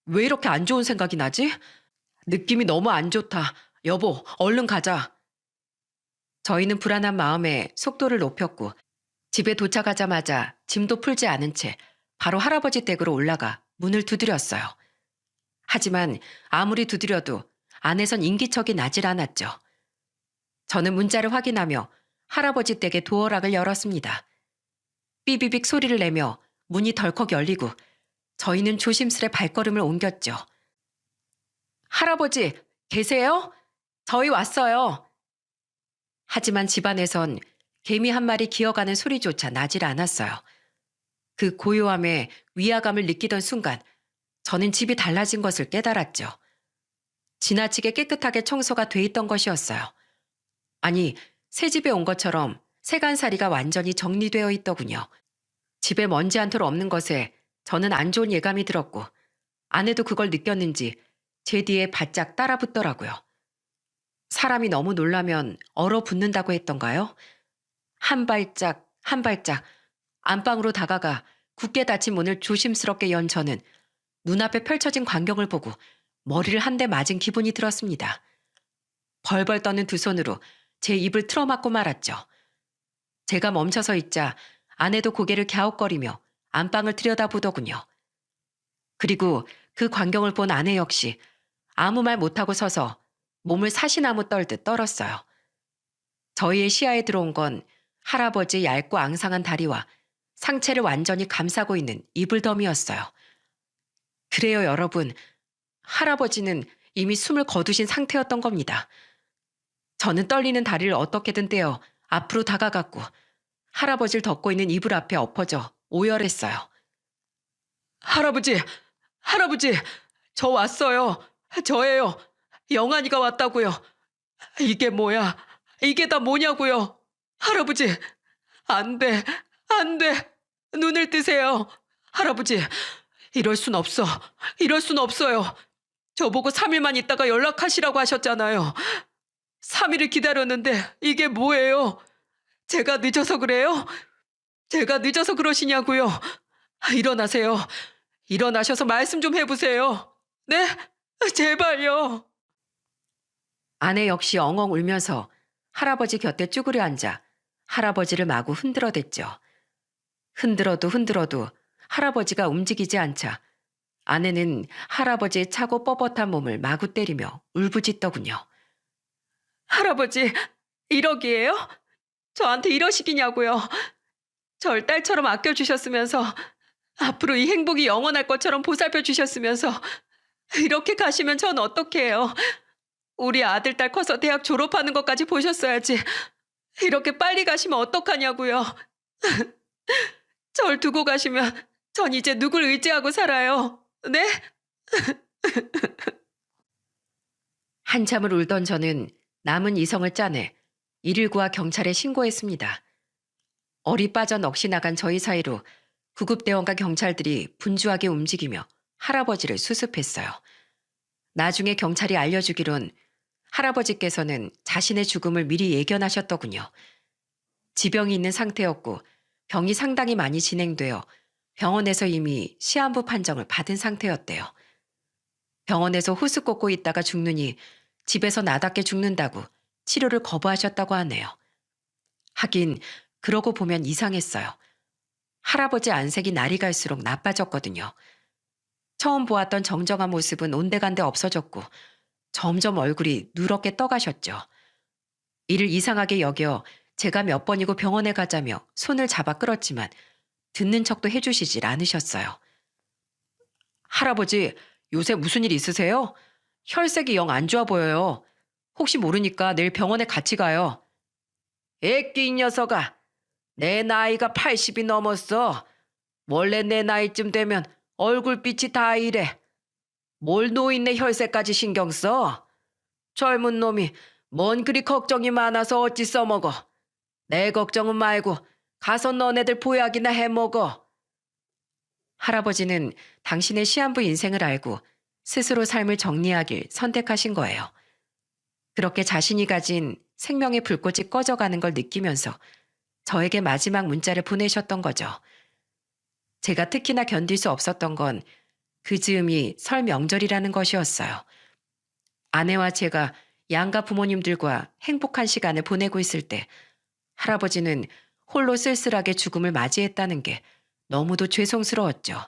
왜 이렇게 안 좋은 생각이 나지? 느낌이 너무 안 좋다. 여보, 얼른 가자. 저희는 불안한 마음에 속도를 높였고 집에 도착하자마자 짐도 풀지 않은 채 바로 할아버지 댁으로 올라가 문을 두드렸어요. 하지만 아무리 두드려도 안에선 인기척이 나질 않았죠. 저는 문자를 확인하며 할아버지 댁의 도어락을 열었습니다. 삐비빅 소리를 내며 문이 덜컥 열리고 저희는 조심스레 발걸음을 옮겼죠. 할아버지, 계세요? 저희 왔어요. 하지만 집안에선 개미 한 마리 기어가는 소리조차 나질 않았어요. 그 고요함에 위화감을 느끼던 순간 저는 집이 달라진 것을 깨달았죠. 지나치게 깨끗하게 청소가 돼 있던 것이었어요. 아니, 새 집에 온 것처럼 세간살이가 완전히 정리되어 있더군요. 집에 먼지 한 톨 없는 것에 저는 안 좋은 예감이 들었고 아내도 그걸 느꼈는지 제 뒤에 바짝 따라 붙더라고요. 사람이 너무 놀라면 얼어붙는다고 했던가요? 한 발짝 한 발짝 안방으로 다가가 굳게 닫힌 문을 조심스럽게 연 저는 눈앞에 펼쳐진 광경을 보고 머리를 한 대 맞은 기분이 들었습니다. 벌벌 떠는 두 손으로 제 입을 틀어막고 말았죠. 제가 멈춰서 있자 아내도 고개를 갸웃거리며 안방을 들여다보더군요. 그리고 그 광경을 본 아내 역시 아무 말 못하고 서서 몸을 사시나무 떨듯 떨었어요. 저희의 시야에 들어온 건 할아버지의 얇고 앙상한 다리와 상체를 완전히 감싸고 있는 이불더미였어요. 그래요, 여러분. 할아버지는 이미 숨을 거두신 상태였던 겁니다. 저는 떨리는 다리를 어떻게든 떼어 앞으로 다가갔고 할아버지를 덮고 있는 이불 앞에 엎어져 오열했어요. 할아버지, 할아버지, 저 왔어요. 저예요. 영환이가 왔다고요. 이게 뭐야? 이게 다 뭐냐고요? 할아버지, 안 돼, 안 돼. 눈을 뜨세요. 할아버지, 이럴 순 없어. 이럴 순 없어요. 저보고 3일만 있다가 연락하시라고 하셨잖아요. 3일을 기다렸는데 이게 뭐예요? 제가 늦어서 그래요? 제가 늦어서 그러시냐고요? 일어나세요. 일어나셔서 말씀 좀 해보세요. 네? 제발요. 아내 역시 엉엉 울면서 할아버지 곁에 쭈그려 앉아 할아버지를 마구 흔들어댔죠. 흔들어도 흔들어도 할아버지가 움직이지 않자 아내는 할아버지의 차고 뻣뻣한 몸을 마구 때리며 울부짖더군요. 할아버지, 이러기예요? 저한테 이러시기냐고요. 절 딸처럼 아껴주셨으면서 앞으로 이 행복이 영원할 것처럼 보살펴 주셨으면서 이렇게 가시면 전 어떡해요. 우리 아들 딸 커서 대학 졸업하는 것까지 보셨어야지. 이렇게 빨리 가시면 어떡하냐고요. 절 두고 가시면 전 이제 누굴 의지하고 살아요. 네? 한참을 울던 저는 남은 이성을 짜내 119와 경찰에 신고했습니다. 어리 빠져 넋이 나간 저희 사이로 구급대원과 경찰들이 분주하게 움직이며 할아버지를 수습했어요. 나중에 경찰이 알려주기론 할아버지께서는 자신의 죽음을 미리 예견하셨더군요. 지병이 있는 상태였고 병이 상당히 많이 진행되어 병원에서 이미 시한부 판정을 받은 상태였대요. 병원에서 호스 꽂고 있다가 죽느니 집에서 나답게 죽는다고 치료를 거부하셨다고 하네요. 하긴 그러고 보면 이상했어요. 할아버지 안색이 날이 갈수록 나빠졌거든요. 처음 보았던 정정한 모습은 온데간데 없어졌고 점점 얼굴이 누렇게 떠가셨죠. 이를 이상하게 여겨 제가 몇 번이고 병원에 가자며 손을 잡아 끌었지만 듣는 척도 해주시질 않으셨어요. 할아버지, 요새 무슨 일 있으세요? 혈색이 영 안 좋아 보여요. 혹시 모르니까 내일 병원에 같이 가요. 애끼 이 녀석아. 내 나이가 80이 넘었어. 원래 내 나이쯤 되면 얼굴빛이 다 이래. 뭘 노인네 혈색까지 신경 써? 젊은 놈이 뭔 그리 걱정이 많아서 어찌 써먹어. 내 걱정은 말고 가서 너네들 보약이나 해먹어. 할아버지는 당신의 시한부 인생을 알고 스스로 삶을 정리하길 선택하신 거예요. 그렇게 자신이 가진 생명의 불꽃이 꺼져가는 걸 느끼면서 저에게 마지막 문자를 보내셨던 거죠. 제가 특히나 견딜 수 없었던 건 그 즈음이 설 명절이라는 것이었어요. 아내와 제가 양가 부모님들과 행복한 시간을 보내고 있을 때 할아버지는 홀로 쓸쓸하게 죽음을 맞이했다는 게 너무도 죄송스러웠죠.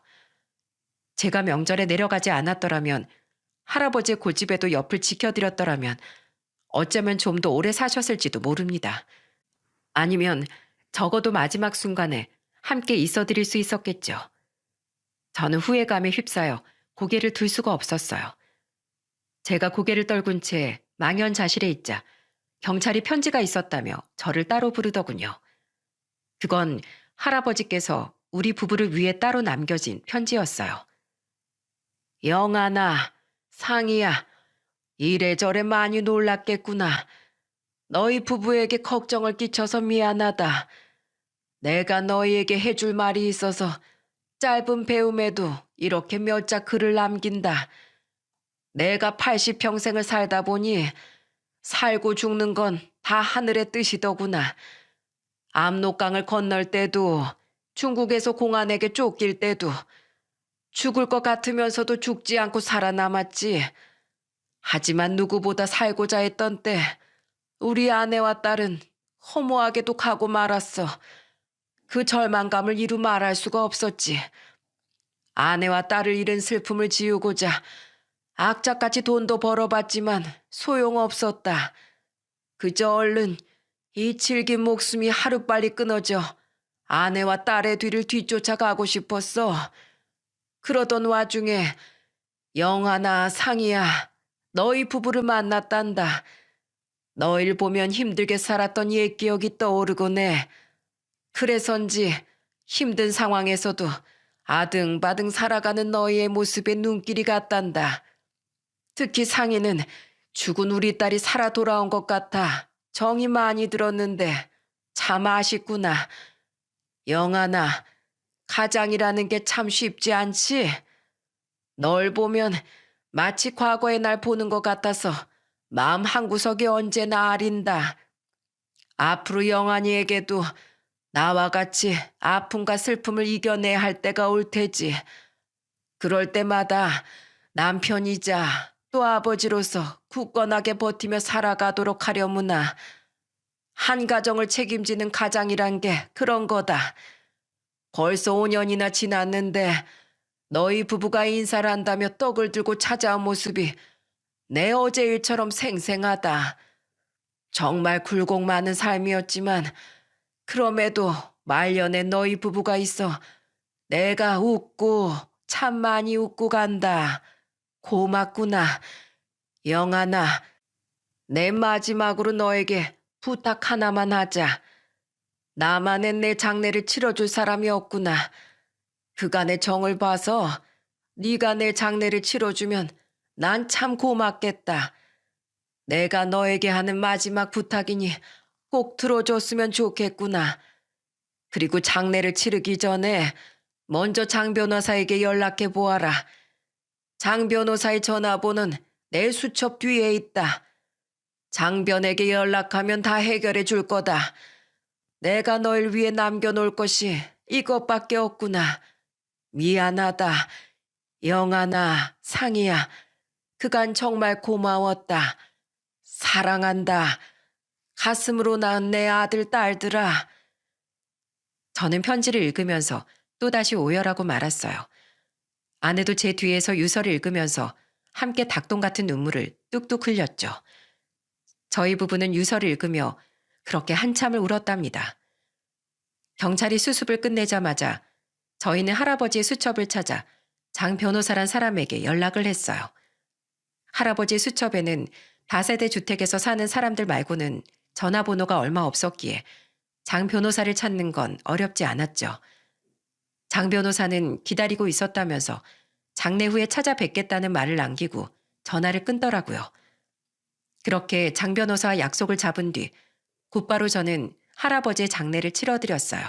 제가 명절에 내려가지 않았더라면 할아버지의 고집에도 옆을 지켜드렸더라면 어쩌면 좀 더 오래 사셨을지도 모릅니다. 아니면 적어도 마지막 순간에 함께 있어드릴 수 있었겠죠. 저는 후회감에 휩싸여 고개를 들 수가 없었어요. 제가 고개를 떨군 채 망연자실해 있자 경찰이 편지가 있었다며 저를 따로 부르더군요. 그건 할아버지께서 우리 부부를 위해 따로 남겨진 편지였어요. 영아나, 상이야, 이래저래 많이 놀랐겠구나. 너희 부부에게 걱정을 끼쳐서 미안하다. 내가 너희에게 해줄 말이 있어서 짧은 배움에도 이렇게 몇 자 글을 남긴다. 내가 80평생을 살다 보니 살고 죽는 건 다 하늘의 뜻이더구나. 압록강을 건널 때도 중국에서 공안에게 쫓길 때도 죽을 것 같으면서도 죽지 않고 살아남았지. 하지만 누구보다 살고자 했던 때 우리 아내와 딸은 허무하게도 가고 말았어. 그 절망감을 이루 말할 수가 없었지. 아내와 딸을 잃은 슬픔을 지우고자 악착같이 돈도 벌어봤지만 소용없었다. 그저 얼른 이 질긴 목숨이 하루빨리 끊어져 아내와 딸의 뒤를 뒤쫓아가고 싶었어. 그러던 와중에 영아나 상이야, 너희 부부를 만났단다. 너희를 보면 힘들게 살았던 옛 기억이 떠오르곤 해. 그래서인지 힘든 상황에서도 아등바등 살아가는 너희의 모습에 눈길이 갔단다. 특히 상이는 죽은 우리 딸이 살아 돌아온 것 같아 정이 많이 들었는데 참 아쉽구나. 영아나, 가장이라는 게 참 쉽지 않지? 널 보면 마치 과거의 날 보는 것 같아서 마음 한구석이 언제나 아린다. 앞으로 영환이에게도 나와 같이 아픔과 슬픔을 이겨내야 할 때가 올 테지. 그럴 때마다 남편이자 또 아버지로서 굳건하게 버티며 살아가도록 하려무나. 한 가정을 책임지는 가장이란 게 그런 거다. 벌써 5년이나 지났는데 너희 부부가 인사를 한다며 떡을 들고 찾아온 모습이 내 어제 일처럼 생생하다. 정말 굴곡 많은 삶이었지만 그럼에도 말년에 너희 부부가 있어 내가 웃고 참 많이 웃고 간다. 고맙구나. 영아나, 내 마지막으로 너에게 부탁 하나만 하자. 나만의 내 장례를 치러줄 사람이 없구나. 그간의 정을 봐서 네가 내 장례를 치러주면 난 참 고맙겠다. 내가 너에게 하는 마지막 부탁이니 꼭 들어줬으면 좋겠구나. 그리고 장례를 치르기 전에 먼저 장 변호사에게 연락해 보아라. 장 변호사의 전화번호는 내 수첩 뒤에 있다. 장변에게 연락하면 다 해결해 줄 거다. 내가 널 위해 남겨놓을 것이 이것밖에 없구나. 미안하다. 영아나, 상이야. 그간 정말 고마웠다. 사랑한다. 가슴으로 낳은 내 아들, 딸들아. 저는 편지를 읽으면서 또다시 오열하고 말았어요. 아내도 제 뒤에서 유서를 읽으면서 함께 닭똥 같은 눈물을 뚝뚝 흘렸죠. 저희 부부는 유서를 읽으며 그렇게 한참을 울었답니다. 경찰이 수습을 끝내자마자 저희는 할아버지의 수첩을 찾아 장 변호사란 사람에게 연락을 했어요. 할아버지 수첩에는 다세대 주택에서 사는 사람들 말고는 전화번호가 얼마 없었기에 장 변호사를 찾는 건 어렵지 않았죠. 장 변호사는 기다리고 있었다면서 장례 후에 찾아뵙겠다는 말을 남기고 전화를 끊더라고요. 그렇게 장 변호사와 약속을 잡은 뒤 곧바로 저는 할아버지의 장례를 치러드렸어요.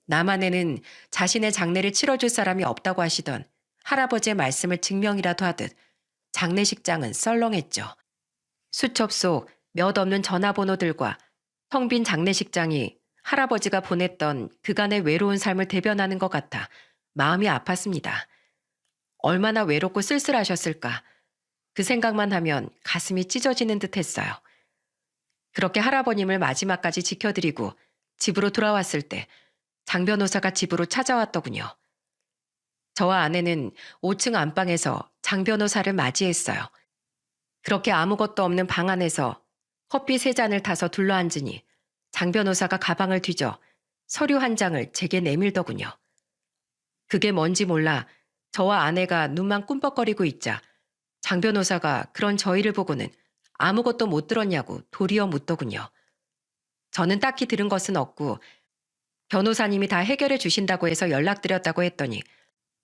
남한에는 자신의 장례를 치러줄 사람이 없다고 하시던 할아버지의 말씀을 증명이라도 하듯 장례식장은 썰렁했죠. 수첩 속 몇 없는 전화번호들과 텅 빈 장례식장이 할아버지가 보냈던 그간의 외로운 삶을 대변하는 것 같아 마음이 아팠습니다. 얼마나 외롭고 쓸쓸하셨을까. 그 생각만 하면 가슴이 찢어지는 듯 했어요. 그렇게 할아버님을 마지막까지 지켜드리고 집으로 돌아왔을 때 장 변호사가 집으로 찾아왔더군요. 저와 아내는 5층 안방에서 장 변호사를 맞이했어요. 그렇게 아무것도 없는 방 안에서 커피 3잔을 타서 둘러앉으니 장 변호사가 가방을 뒤져 서류 한 장을 제게 내밀더군요. 그게 뭔지 몰라 저와 아내가 눈만 꿈뻑거리고 있자 장 변호사가 그런 저희를 보고는 아무것도 못 들었냐고 도리어 묻더군요. 저는 딱히 들은 것은 없고 변호사님이 다 해결해 주신다고 해서 연락드렸다고 했더니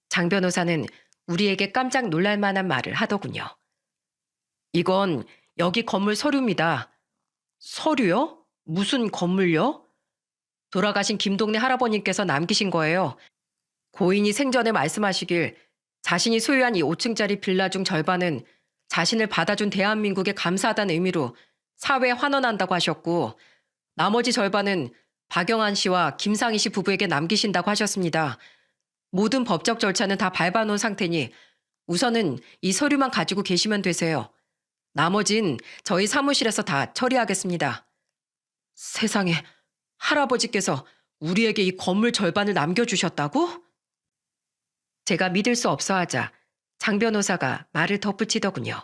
장 변호사는 우리에게 깜짝 놀랄 만한 말을 하더군요. 이건 여기 건물 서류입니다. 서류요? 무슨 건물요? 돌아가신 김동래 할아버님께서 남기신 거예요. 고인이 생전에 말씀하시길 자신이 소유한 이 5층짜리 빌라 중 절반은 자신을 받아준 대한민국에 감사하다는 의미로 사회에 환원한다고 하셨고, 나머지 절반은 박영한 씨와 김상희 씨 부부에게 남기신다고 하셨습니다. 모든 법적 절차는 다 밟아놓은 상태니 우선은 이 서류만 가지고 계시면 되세요. 나머진 저희 사무실에서 다 처리하겠습니다. 세상에, 할아버지께서 우리에게 이 건물 절반을 남겨주셨다고? 제가 믿을 수 없어 하자 장 변호사가 말을 덧붙이더군요.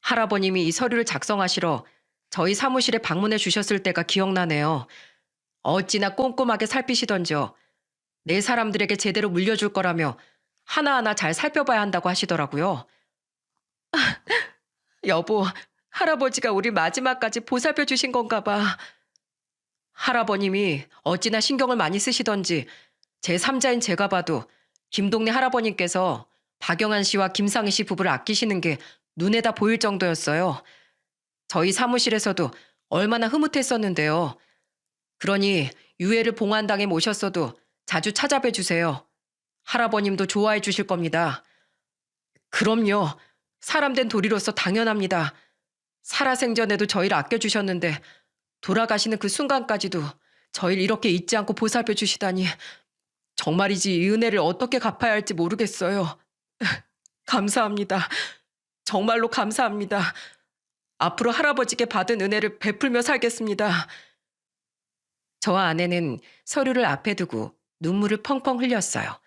할아버님이 이 서류를 작성하시러 저희 사무실에 방문해 주셨을 때가 기억나네요. 어찌나 꼼꼼하게 살피시던지요. 내 사람들에게 제대로 물려줄 거라며 하나하나 잘 살펴봐야 한다고 하시더라고요. 여보, 할아버지가 우리 마지막까지 보살펴 주신 건가 봐. 할아버님이 어찌나 신경을 많이 쓰시던지 제3자인 제가 봐도 김동래 할아버님께서 박영한 씨와 김상희 씨 부부를 아끼시는 게 눈에다 보일 정도였어요. 저희 사무실에서도 얼마나 흐뭇했었는데요. 그러니 유해를 봉안당에 모셨어도 자주 찾아뵈 주세요. 할아버님도 좋아해 주실 겁니다. 그럼요. 사람된 도리로서 당연합니다. 살아생전에도 저희를 아껴주셨는데 돌아가시는 그 순간까지도 저희를 이렇게 잊지 않고 보살펴 주시다니 정말이지 이 은혜를 어떻게 갚아야 할지 모르겠어요. 감사합니다. 정말로 감사합니다. 앞으로 할아버지께 받은 은혜를 베풀며 살겠습니다. 저와 아내는 서류를 앞에 두고 눈물을 펑펑 흘렸어요.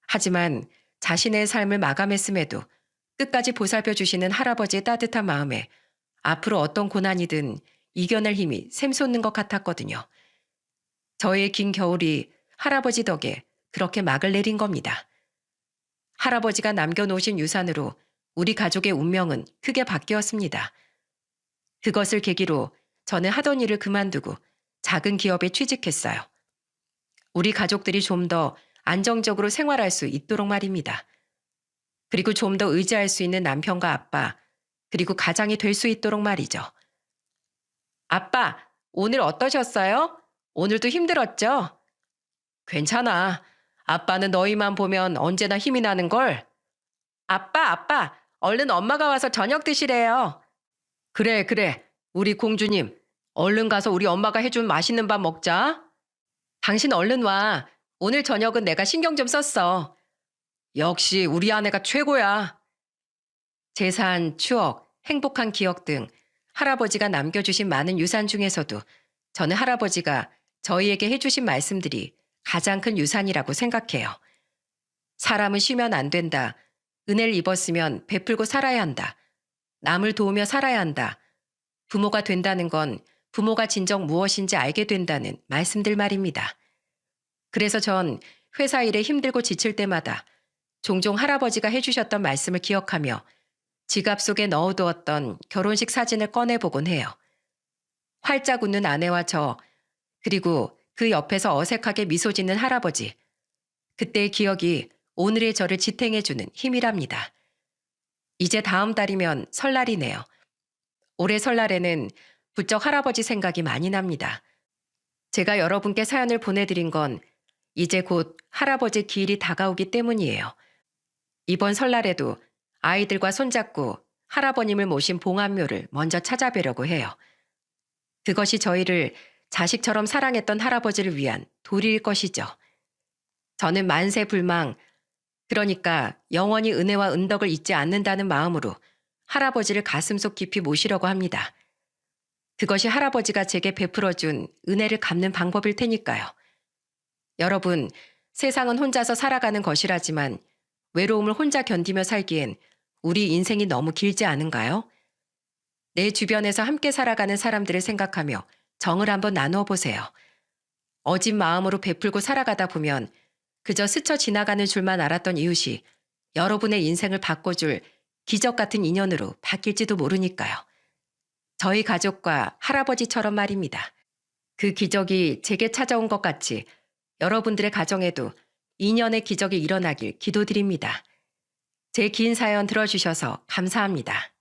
하지만 자신의 삶을 마감했음에도 끝까지 보살펴 주시는 할아버지의 따뜻한 마음에 앞으로 어떤 고난이든 이겨낼 힘이 샘솟는 것 같았거든요. 저의 긴 겨울이 할아버지 덕에 그렇게 막을 내린 겁니다. 할아버지가 남겨놓으신 유산으로 우리 가족의 운명은 크게 바뀌었습니다. 그것을 계기로 저는 하던 일을 그만두고 작은 기업에 취직했어요. 우리 가족들이 좀 더 안정적으로 생활할 수 있도록 말입니다. 그리고 좀 더 의지할 수 있는 남편과 아빠, 그리고 가장이 될 수 있도록 말이죠. 아빠, 오늘 어떠셨어요? 오늘도 힘들었죠? 괜찮아. 아빠는 너희만 보면 언제나 힘이 나는걸. 아빠, 얼른 엄마가 와서 저녁 드시래요. 그래. 우리 공주님, 얼른 가서 우리 엄마가 해준 맛있는 밥 먹자. 당신 얼른 와. 오늘 저녁은 내가 신경 좀 썼어. 역시 우리 아내가 최고야. 재산, 추억, 행복한 기억 등 할아버지가 남겨주신 많은 유산 중에서도 저는 할아버지가 저희에게 해주신 말씀들이 가장 큰 유산이라고 생각해요. 사람은 쉬면 안 된다. 은혜를 입었으면 베풀고 살아야 한다. 남을 도우며 살아야 한다. 부모가 된다는 건 부모가 진정 무엇인지 알게 된다는 말씀들 말입니다. 그래서 전 회사 일에 힘들고 지칠 때마다 종종 할아버지가 해주셨던 말씀을 기억하며 지갑 속에 넣어두었던 결혼식 사진을 꺼내보곤 해요. 활짝 웃는 아내와 저, 그리고 그 옆에서 어색하게 미소 짓는 할아버지. 그때의 기억이 오늘의 저를 지탱해주는 힘이랍니다. 이제 다음 달이면 설날이네요. 올해 설날에는 부쩍 할아버지 생각이 많이 납니다. 제가 여러분께 사연을 보내드린 건 이제 곧 할아버지 기일이 다가오기 때문이에요. 이번 설날에도 아이들과 손잡고 할아버님을 모신 봉안묘를 먼저 찾아뵈려고 해요. 그것이 저희를 자식처럼 사랑했던 할아버지를 위한 도리일 것이죠. 저는 만세 불망, 그러니까 영원히 은혜와 은덕을 잊지 않는다는 마음으로 할아버지를 가슴속 깊이 모시려고 합니다. 그것이 할아버지가 제게 베풀어준 은혜를 갚는 방법일 테니까요. 여러분, 세상은 혼자서 살아가는 것이라지만 외로움을 혼자 견디며 살기엔 우리 인생이 너무 길지 않은가요? 내 주변에서 함께 살아가는 사람들을 생각하며 정을 한번 나누어 보세요. 어진 마음으로 베풀고 살아가다 보면 그저 스쳐 지나가는 줄만 알았던 이웃이 여러분의 인생을 바꿔줄 기적 같은 인연으로 바뀔지도 모르니까요. 저희 가족과 할아버지처럼 말입니다. 그 기적이 제게 찾아온 것 같이 여러분들의 가정에도 인연의 기적이 일어나길 기도드립니다. 제 긴 사연 들어주셔서 감사합니다.